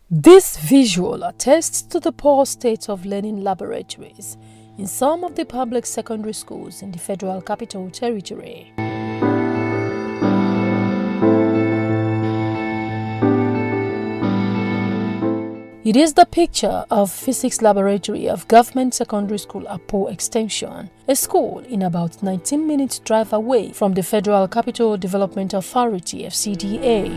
This visual attests to the poor state of learning laboratories in some of the public secondary schools in the Federal Capital Territory. It is the picture of physics laboratory of Government Secondary School Apo Extension, a school in about 19 minutes drive away from the Federal Capital Development Authority FCTA.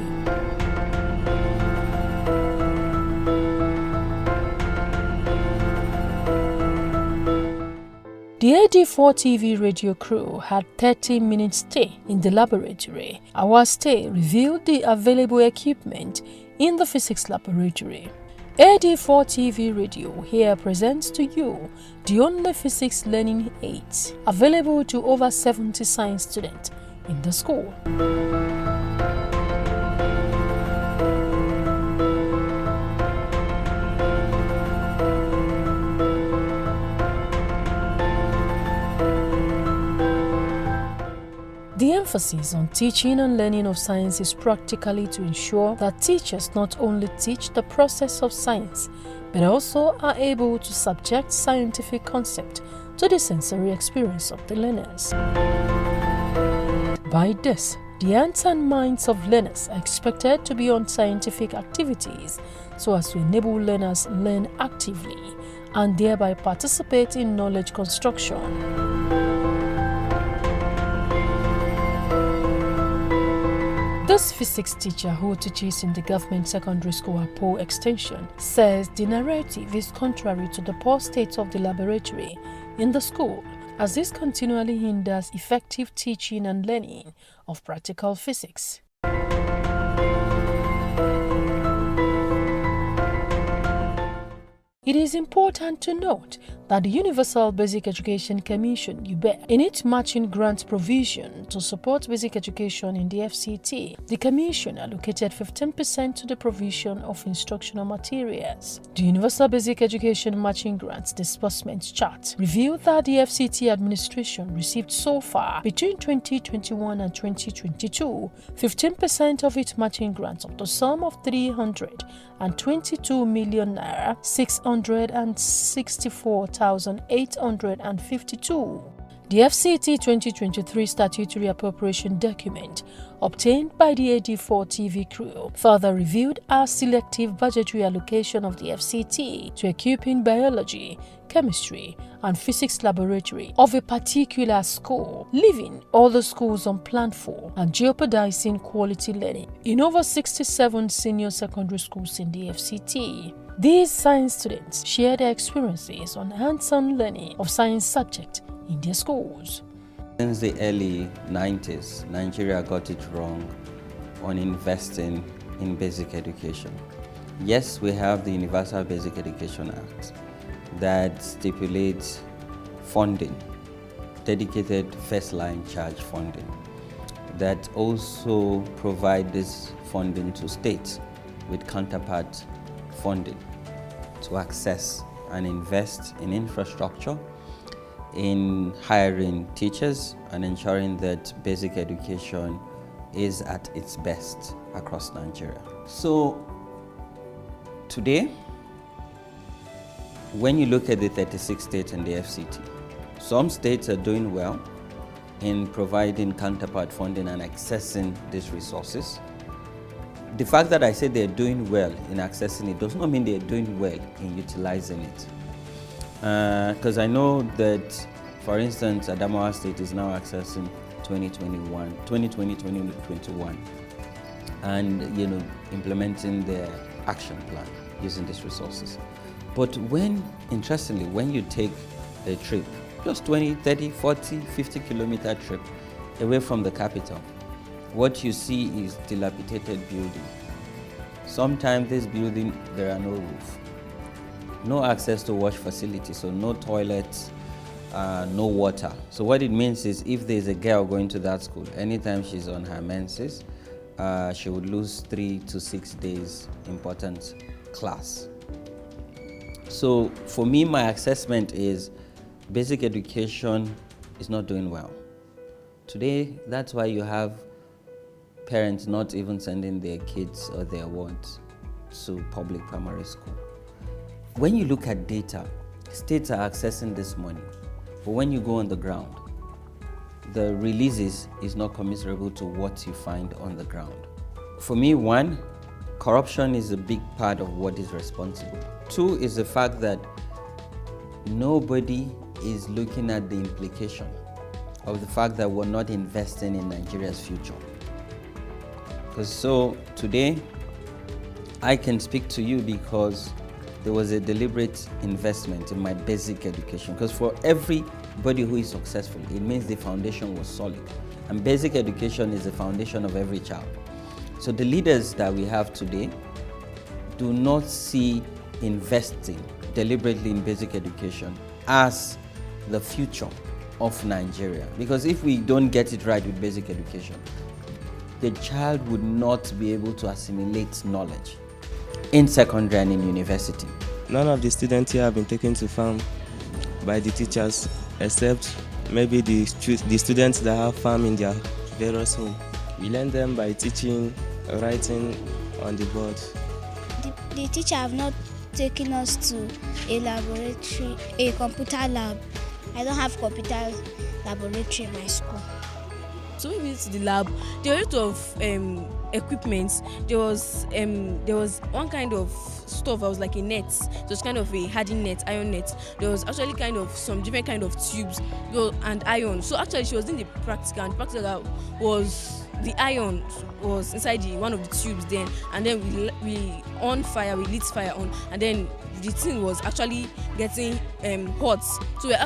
The AD4 TV radio crew had 30 minutes stay in the laboratory. Our stay revealed the available equipment in the physics laboratory. AD4 TV radio here presents to you the only physics learning aids available to over 70 science students in the school. The emphasis on teaching and learning of science is practically to ensure that teachers not only teach the process of science, but also are able to subject scientific concept to the sensory experience of the learners. By this, the hands and minds of learners are expected to be on scientific activities so as to enable learners learn actively and thereby participate in knowledge construction. This physics teacher who teaches in the Government Secondary School Apo Extension says the narrative is contrary to the poor state of the laboratory in the school, as this continually hinders effective teaching and learning of practical physics. It is important to note that the Universal Basic Education Commission, UBEC, in its matching grant provision to support basic education in the FCT, the Commission allocated 15% to the provision of instructional materials. The Universal Basic Education Matching Grants Disbursement Chart revealed that the FCT administration received so far, between 2021 and 2022, 15% of its matching grants of the sum of 322 million naira, 664,852. The FCT 2023 statutory appropriation document obtained by the AD4 TV crew further reviewed our selective budgetary allocation of the FCT to equipping biology, chemistry, and physics laboratory of a particular school, leaving other schools unplanned for and jeopardizing quality learning in over 67 senior secondary schools in the FCT. These science students share their experiences on hands-on learning of science subjects in their schools. Since the early 90s, Nigeria got it wrong on investing in basic education. Yes, we have the Universal Basic Education Act that stipulates funding, dedicated first-line charge funding, that also provide this funding to states with counterpart funding to access and invest in infrastructure, in hiring teachers, and ensuring that basic education is at its best across Nigeria. So today, when you look at the 36 states in the FCT, some states are doing well in providing counterpart funding and accessing these resources. The fact that I say they're doing well in accessing it does not mean they're doing well in utilizing it. Because I know that, for instance, Adamawa State is now accessing 2020-2021 and implementing their action plan using these resources. But interestingly, when you take a trip, just 20, 30, 40, 50 kilometer trip away from the capital, what you see is dilapidated building. Sometimes this building, there are no roof, no access to wash facilities, so no toilets, no water. So what it means is if there's a girl going to that school, anytime she's on her menses, she would lose 3 to 6 days important class. So for me, my assessment is basic education is not doing well. Today, that's why you have parents not even sending their kids or their wards to public primary school. When you look at data, states are accessing this money, but when you go on the ground, the releases is not commiserable to what you find on the ground. For me, one, corruption is a big part of what is responsible. Two is the fact that nobody is looking at the implication of the fact that we're not investing in Nigeria's future. Because so today, I can speak to you because there was a deliberate investment in my basic education. Because for everybody who is successful, it means the foundation was solid. And basic education is the foundation of every child. So the leaders that we have today do not see investing deliberately in basic education as the future of Nigeria. Because if we don't get it right with basic education, the child would not be able to assimilate knowledge in secondary and in university. None of the students here have been taken to farm by the teachers, except maybe the students that have farm in their various homes. We learn them by teaching, writing on the board. The teacher have not taken us to a laboratory, a computer lab. I don't have computer laboratory in my school. So we went to the lab. There were a lot of equipment. There was one kind of stuff that was like a net. It was kind of a hardened net, iron net. There was actually kind of some different kind of tubes and iron. So actually she was in the practical, and the practical was the iron was inside one of the tubes then, and then we on fire, we lit fire on, and then the thing was actually getting hot. So the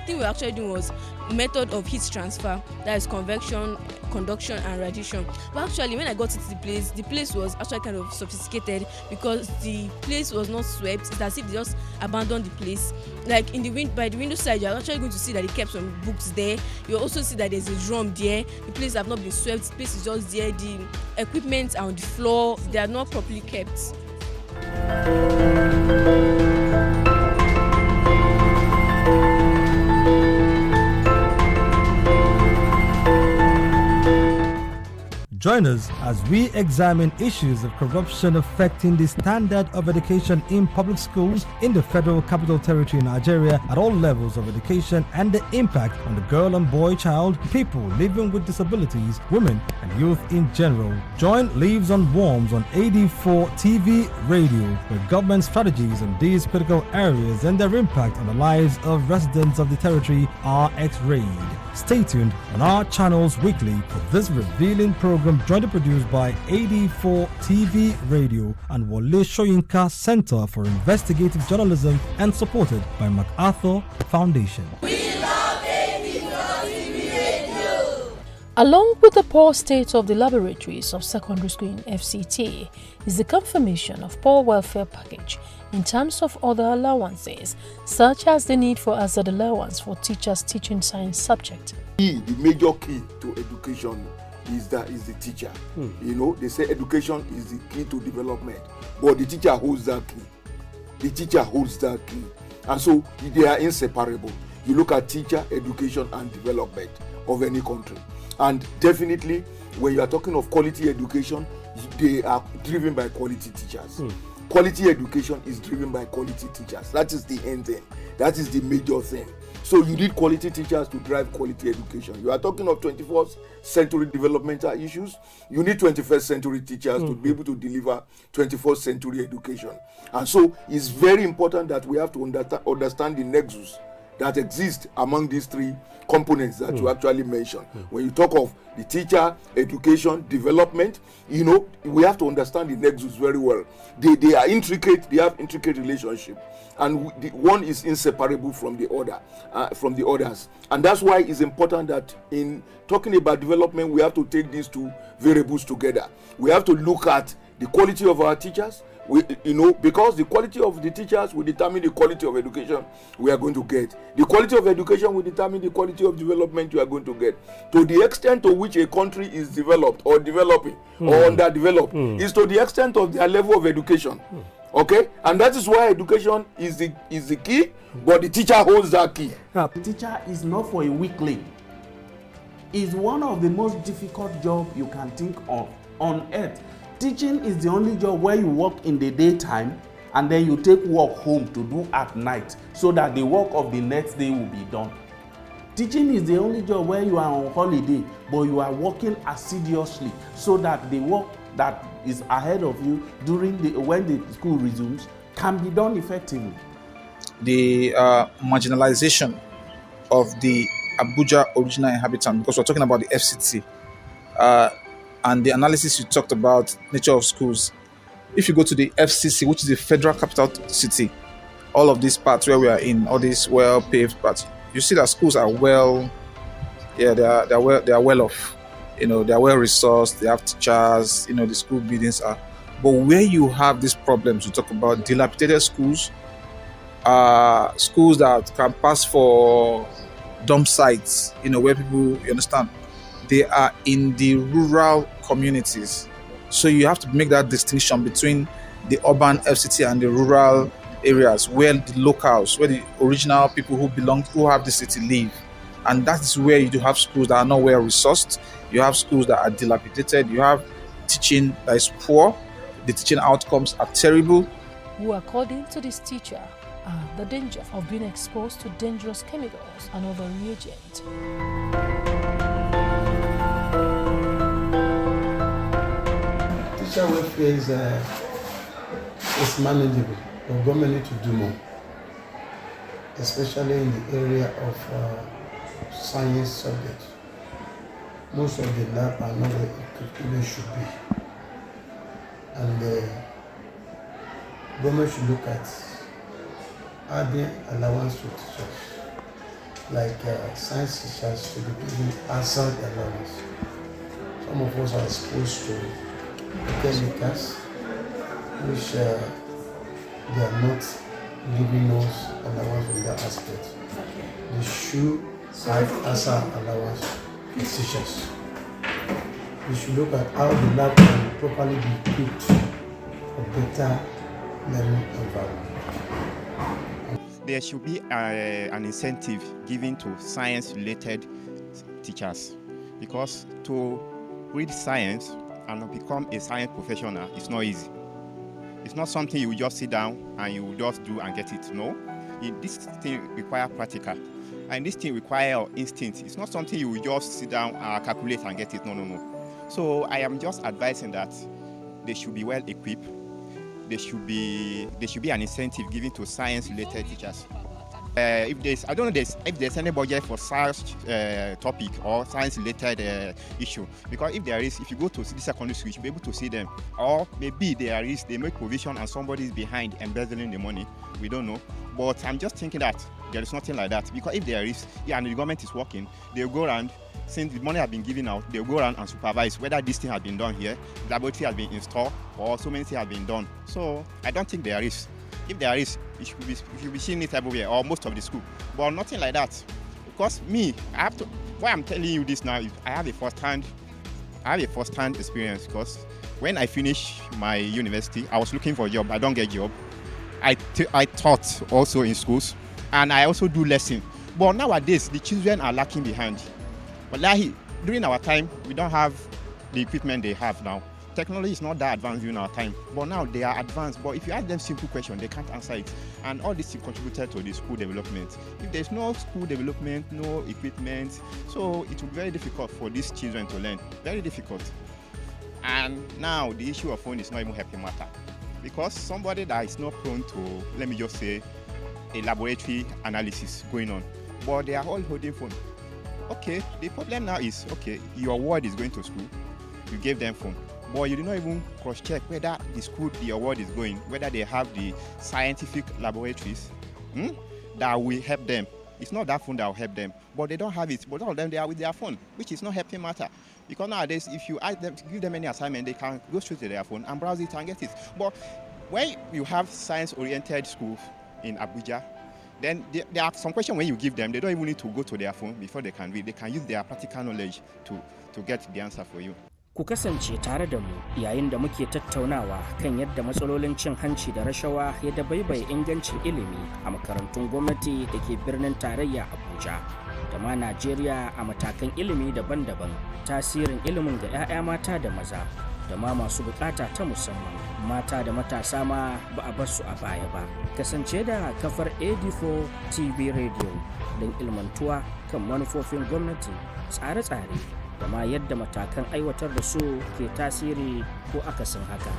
thing we were actually doing was method of heat transfer, that is convection, conduction and radiation. But actually when I got to the place was actually kind of sophisticated, because the place was not swept. It's as if they just abandoned the place. Like by the window side, you're actually going to see that they kept some books there. You also see that there's a drum there. The place have not been swept. The place is just there. The equipment are on the floor. They are not properly kept. Join us as we examine issues of corruption affecting the standard of education in public schools in the Federal Capital Territory, Nigeria, at all levels of education, and the impact on the girl and boy child, people living with disabilities, women, and youth in general. Join Leaves on Worms on AD4 TV radio, where government strategies on these critical areas and their impact on the lives of residents of the territory are x-rayed. Stay tuned on our channels weekly for this revealing program, jointly produced by AD4 TV Radio and Wole Soyinka Center for Investigative Journalism and supported by MacArthur Foundation. We love AD4 TV Radio. Along with the poor state of the laboratories of secondary school in FCT is the confirmation of poor welfare package in terms of other allowances, such as the need for hazard allowance for teachers teaching science subject. The major key to education is the teacher. You know, they say education is the key to development, but the teacher holds that key. The teacher holds that key, and so they are inseparable. You look at teacher, education, and development of any country, and definitely when you are talking of quality education, they are driven by quality teachers. Quality education is driven by quality teachers. That is the end thing. That is the major thing. So you need quality teachers to drive quality education. You are talking of 21st century developmental issues. You need 21st century teachers to be able to deliver 21st century education. And so it's very important that we have to understand the nexus that exists among these three components that you actually mentioned. When you talk of the teacher, education, development, you know, we have to understand the nexus very well. They are intricate, they have intricate relationship, and the one is inseparable from the others. And that's why it's important that in talking about development, we have to take these two variables together. We have to look at the quality of our teachers, because the quality of the teachers will determine the quality of education we are going to get. The quality of education will determine the quality of development you are going to get. To the extent to which a country is developed or developing or underdeveloped is to the extent of their level of education. Okay, and that is why education is the key, but the teacher holds that key. The teacher is not for a weakling. It's one of the most difficult jobs you can think of on earth. Teaching is the only job where you work in the daytime and then you take work home to do at night so that the work of the next day will be done. Teaching is the only job where you are on holiday but you are working assiduously so that the work that is ahead of you when the school resumes can be done effectively. The marginalization of the Abuja original inhabitant, because we're talking about the FCT, and the analysis you talked about, nature of schools. If you go to the FCC, which is the Federal Capital City, all of these parts where we are in, all these well-paved parts, you see that schools are they are well off. They are well resourced. They have teachers. The school buildings are. But where you have these problems, you talk about dilapidated schools, schools that can pass for dump sites. Where people, you understand, they are in the rural communities. So you have to make that distinction between the urban FCT and the rural areas where the locals, where the original people who have the city live. And that is where you do have schools that are not well resourced. You have schools that are dilapidated. You have teaching that is poor. The teaching outcomes are terrible. Who, according to this teacher, are the danger of being exposed to dangerous chemicals and other reagents. Teacher welfare is manageable, but government need to do more, especially in the area of science subjects. Most of the lab are not equipped they should be, and government should look at adding allowance to teachers, like science teachers should be given outside allowance. Some of us are exposed to chemicals which they are not giving us allowance from that aspect. They should have outside allowance for teachers. We should look at how the lab can properly be equipped for better learning environment. There should be an incentive given to science-related teachers, because to read science and become a science professional is not easy. It's not something you just sit down and you just do and get it. No, this thing requires practical, and this thing requires instinct. It's not something you just sit down and calculate and get it. No. So I am just advising that they should be well equipped. There should be an incentive given to science-related teachers. If there's any budget for science topic or science-related issue, because if you go to the secondary school, you should be able to see them. Or maybe they make provision and somebody is behind embezzling the money. We don't know. But I'm just thinking that there is nothing like that, because if there is, and the government is working, they'll go around. Since the money has been given out, they'll go around and supervise whether this thing has been done here, the laboratory has been installed, or so many things have been done. So I don't think there is. If there is, you should be seeing it everywhere, or most of the school. But nothing like that. Because why I'm telling you this now is I have a first-hand experience. Because when I finished my university, I was looking for a job. I don't get a job. I taught also in schools, and I also do lessons. But nowadays, the children are lacking behind. But during our time, we don't have the equipment they have now. Technology is not that advanced during our time, but now they are advanced. But if you ask them simple questions, they can't answer it. And all this contributed to the school development. If there's no school development, no equipment, so it will be very difficult for these children to learn. Very difficult. And now the issue of phone is not even helping matter. Because somebody that is not prone to, let me just say, a laboratory analysis going on, but they are all holding phone. Okay, the problem now is, your ward is going to school, you gave them phone, but you do not even cross-check whether the school the award is going, whether they have the scientific laboratories that will help them. It's not that phone that will help them, but they don't have it. But all of them, they are with their phone, which is not helping matter. Because nowadays, if you ask them to give them any assignment, they can go straight to their phone and browse it and get it. But when you have science-oriented schools in Abuja, then there are some questions when you give them, they don't even need to go to their phone before they can read. They can use their practical knowledge to get the answer for you. Ku kasance tare da mu yayin da muke tattaunawa kan yadda matsalolin cin hanci da rashawa ya dabaibaye ingancin ilimi a makarantun gwamnati da ke birnin tarayya Abuja da ma Najeriya a matakan ilimi daban-daban, tasirin ilimin ga 'ya'ya mata da maza da ma masu bukata ta musamman. Mata da matasa ma ba a bar su a baya ba. Kasance da kafar AD4 TV Radio don ilmantuwa kan manufofin gwamnati, tsare-tsare da ma yadda matakan aiwatar da su ke tasiri ko akasin haka.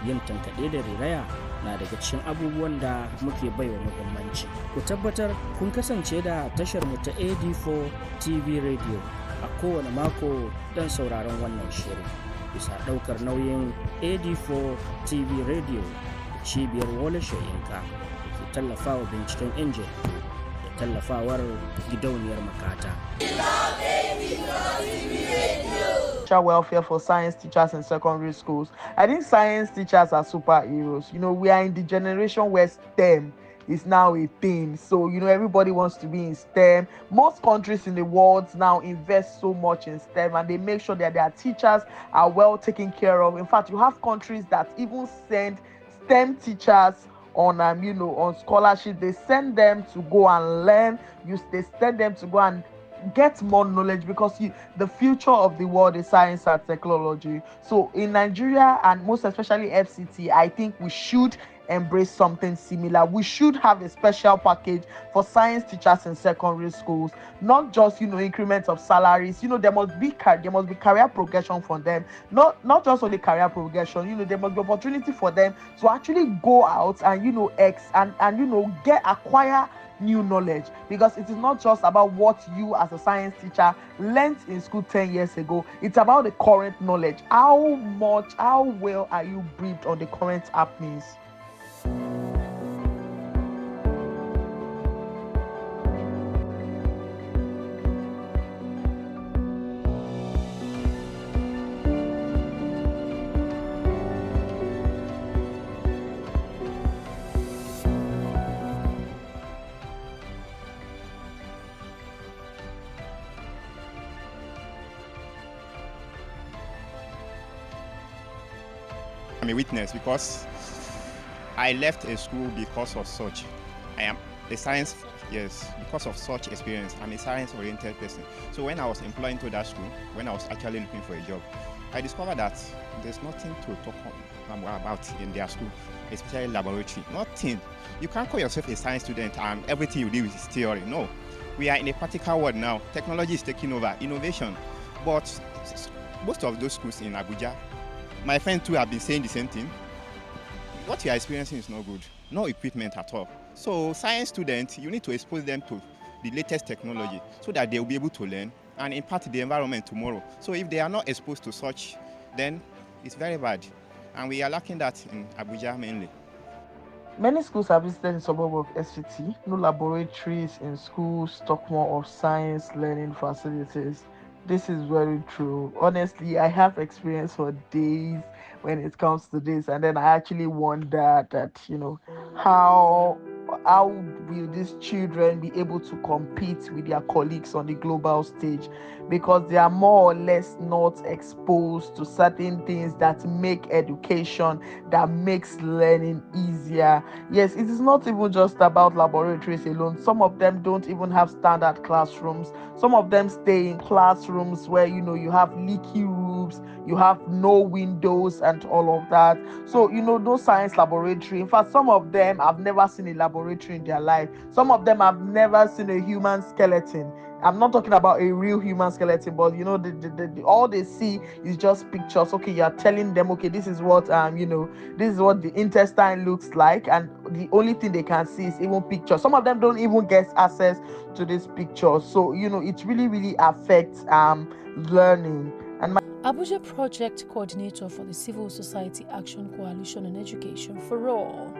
Yin tankaɗe da riraya na daga cikin abubuwan da muke baiwa muhimmanci. Ku tabbatar kun kasance da tashar mu ta AD4 TV Radio a kowane mako don sauraron wannan shirin. Bisa ɗaukar nauyin AD4 TV Radio da cibiyar Wole Soyinka da ke tallafawa binciken injin da tallafawar gidauniyar Makata. Welfare for science teachers in secondary schools. I think science teachers are superheroes. We are in the generation where STEM is now a thing. So, everybody wants to be in STEM. Most countries in the world now invest so much in STEM, and they make sure that their teachers are well taken care of. In fact, you have countries that even send STEM teachers on on scholarship. They send them to go and learn. They send them to go and get more knowledge, because the future of the world is science and technology. So in Nigeria, and most especially FCT, I think we should embrace something similar. We should have a special package for science teachers in secondary schools, not just increments of salaries. There must be career progression for them, not just only career progression. There must be opportunity for them to actually go out and acquire new knowledge, because it is not just about what you as a science teacher learned in school 10 years ago. It's about the current knowledge. How well are you briefed on the current happenings? I'm a witness because I left a school because of such. I am a science, because of such experience. I'm a science-oriented person. So when I was employed into that school, when I was actually looking for a job, I discovered that there's nothing to talk about in their school, especially laboratory. Nothing. You can't call yourself a science student and everything you do is theory. No. We are in a practical world now. Technology is taking over, innovation. But most of those schools in Abuja, my friends too have been saying the same thing. What you are experiencing is not good. No equipment at all. So science students, you need to expose them to the latest technology so that they will be able to learn and impact the environment tomorrow. So if they are not exposed to such, then it's very bad. And we are lacking that in Abuja mainly. Many schools are visited in the suburb of FCT. No laboratories in schools, talk more of science learning facilities. This is very true. Honestly, I have experience for days when it comes to this, and then I actually wonder that how will these children be able to compete with their colleagues on the global stage, because they are more or less not exposed to certain things that make education, that makes learning easier. Yes, it is not even just about laboratories alone. Some of them don't even have standard classrooms. Some of them stay in classrooms where you have leaky roofs, you have no windows and all of that. So no science laboratory. In fact, some of them have never seen a laboratory in their life. Some of them have never seen a human skeleton. I'm not talking about a real human skeleton, but all they see is just pictures. Okay, you're telling them, okay, this is what this is what the intestine looks like, and the only thing they can see is even pictures. Some of them don't even get access to these pictures. So it really affects learning. And Abuja Project Coordinator for the Civil Society Action Coalition on Education for All,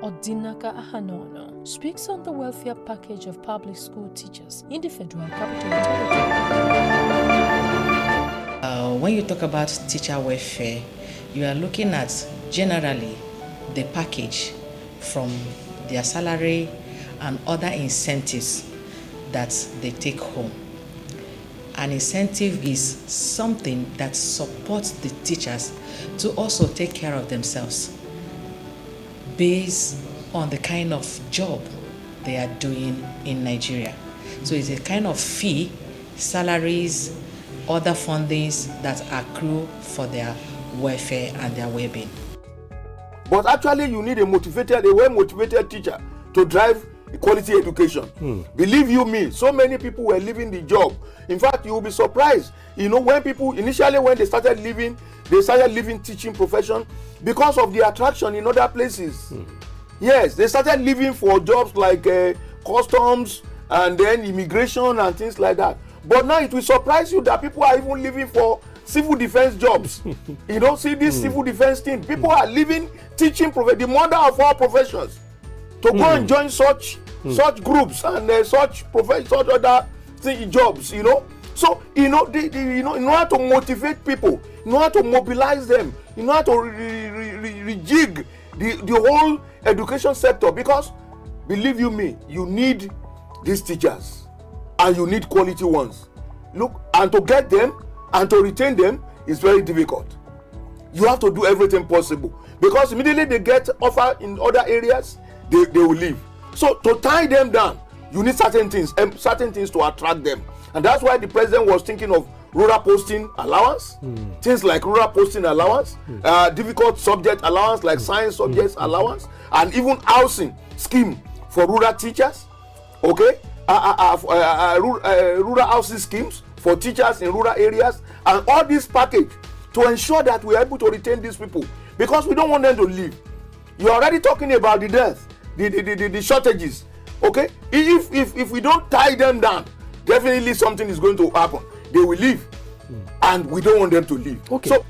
Odinaka Ahanono, speaks on the welfare package of public school teachers in the Federal Capital Territory. When you talk about teacher welfare, you are looking at generally the package from their salary and other incentives that they take home. An incentive is something that supports the teachers to also take care of themselves based on the kind of job they are doing in Nigeria. So it's a kind of fee, salaries, other fundings that accrue for their welfare and their well-being. But actually, you need a well-motivated teacher to drive quality education. Believe you me, so many people were leaving the job. In fact, you will be surprised. When people initially, when they started leaving teaching profession because of the attraction in other places. Yes, they started leaving for jobs like customs and then immigration and things like that. But now it will surprise you that people are even leaving for civil defense jobs. See this civil defense thing. People are leaving teaching the mother of all professions to go and join such groups and such other jobs. So in order to motivate people, in order to mobilize them, in order to rejig the whole education sector, because believe you me, you need these teachers and you need quality ones. Look, and to get them and to retain them is very difficult. You have to do everything possible, because immediately they get offer in other areas, they will leave. So to tie them down, you need certain things to attract them. And that's why the president was thinking of rural posting allowance, things like rural posting allowance, difficult subject allowance like science subjects allowance, and even housing scheme for rural teachers. Okay, rural housing schemes for teachers in rural areas, and all this package to ensure that we are able to retain these people, because we don't want them to leave. You're already talking about the death, the shortages. Okay, if we don't tie them down, definitely something is going to happen. They will leave, and we don't want them to leave. Okay. So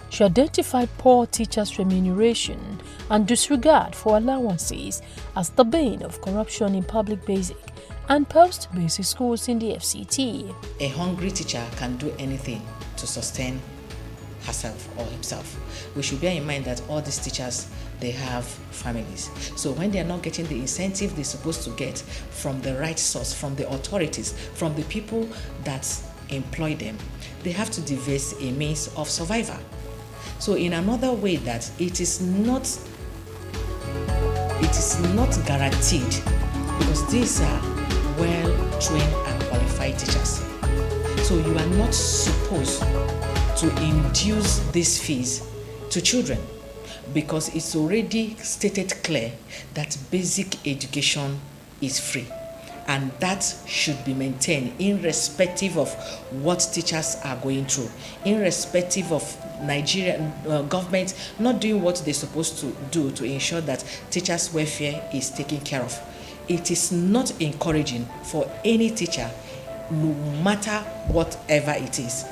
she identified poor teachers' remuneration and disregard for allowances as the bane of corruption in public basic and post-basic schools in the FCT. A hungry teacher can do anything to sustain herself or himself. We should bear in mind that all these teachers, they have families. So when they are not getting the incentive they're supposed to get from the right source, from the authorities, from the people that employ them, they have to devise a means of survival. So in another way that it is not guaranteed, because these are well-trained and qualified teachers. So you are not supposed to induce these fees to children, because it's already stated clear that basic education is free, and that should be maintained irrespective of what teachers are going through, irrespective of Nigerian government not doing what they're supposed to do to ensure that teachers' welfare is taken care of. It is not encouraging for any teacher, no matter whatever it is,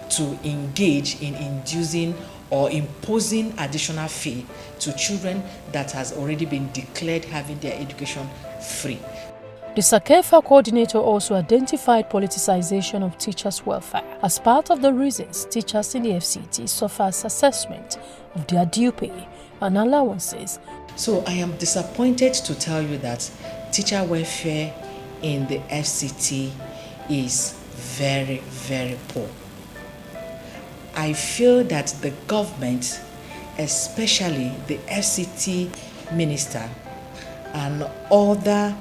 to engage in inducing or imposing additional fee to children that has already been declared having their education free. The SACEFA coordinator also identified politicization of teachers' welfare as part of the reasons teachers in the FCT suffer assessment of their due pay and allowances. So I am disappointed to tell you that teacher welfare in the FCT is very, very poor. I feel that the government, especially the FCT minister and other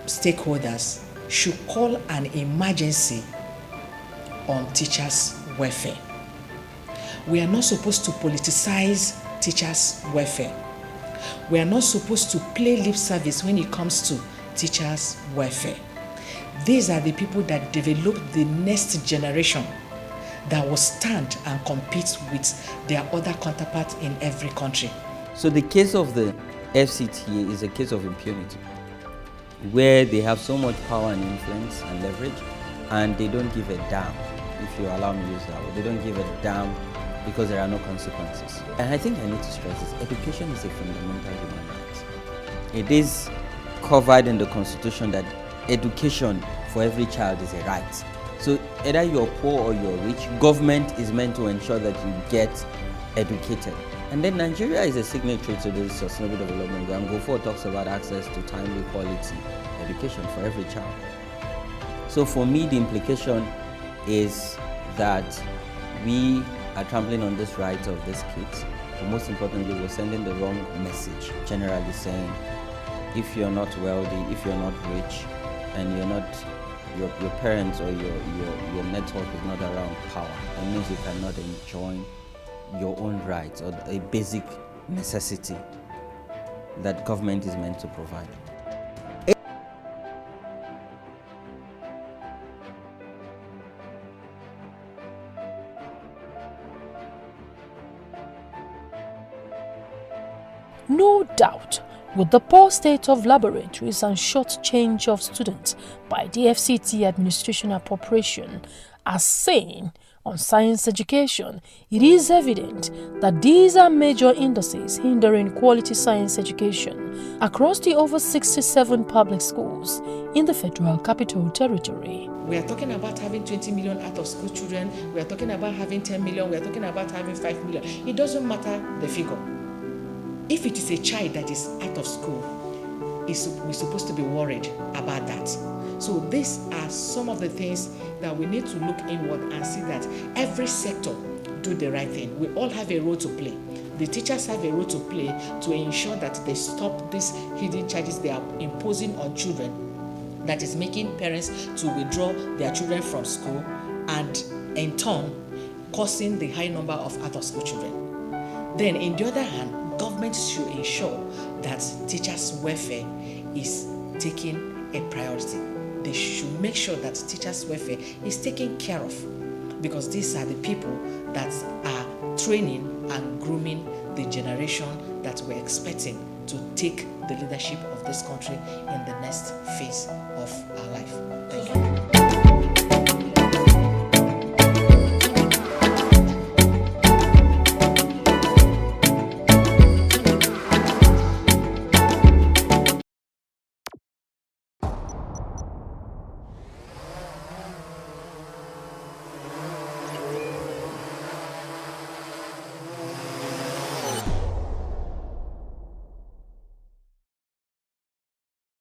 stakeholders, should call an emergency on teachers' welfare. We are not supposed to politicize teachers' welfare. We are not supposed to play lip service when it comes to teachers' welfare. These are the people that develop the next generation that will stand and compete with their other counterparts in every country. So the case of the FCT is a case of impunity, where they have so much power and influence and leverage, and they don't give a damn, if you allow me to use that word. They don't give a damn because there are no consequences. And I think I need to stress this: education is a fundamental human right. It is covered in the Constitution that education for every child is a right. So either you're poor or you're rich, government is meant to ensure that you get educated. And then Nigeria is a signatory to the Sustainable Development Goal, and Go4 talks about access to timely quality education for every child. So for me, the implication is that we are trampling on this right of these kids. But most importantly, we're sending the wrong message, generally saying, if you're not wealthy, if you're not rich, and you're not your parents or your network is not around power, it means you cannot enjoy your own rights or a basic necessity that government is meant to provide. No doubt, with the poor state of laboratories and short change of students by the FCT administration appropriation, as seen on science education, it is evident that these are major indices hindering quality science education across the over 67 public schools in the Federal Capital Territory. We are talking about having 20 million out-of-school children, we are talking about having 10 million, we are talking about having 5 million. It doesn't matter the figure. If it is a child that is out of school, we're supposed to be worried about that. So these are some of the things that we need to look inward and see that every sector do the right thing. We all have a role to play. The teachers have a role to play to ensure that they stop these hidden charges they are imposing on children, that is making parents to withdraw their children from school and in turn causing the high number of out-of-school children. Then in the other hand, government should ensure that teachers' welfare is taken a priority. They should make sure that teachers' welfare is taken care of, because these are the people that are training and grooming the generation that we're expecting to take the leadership of this country in the next phase of our life. Thank you.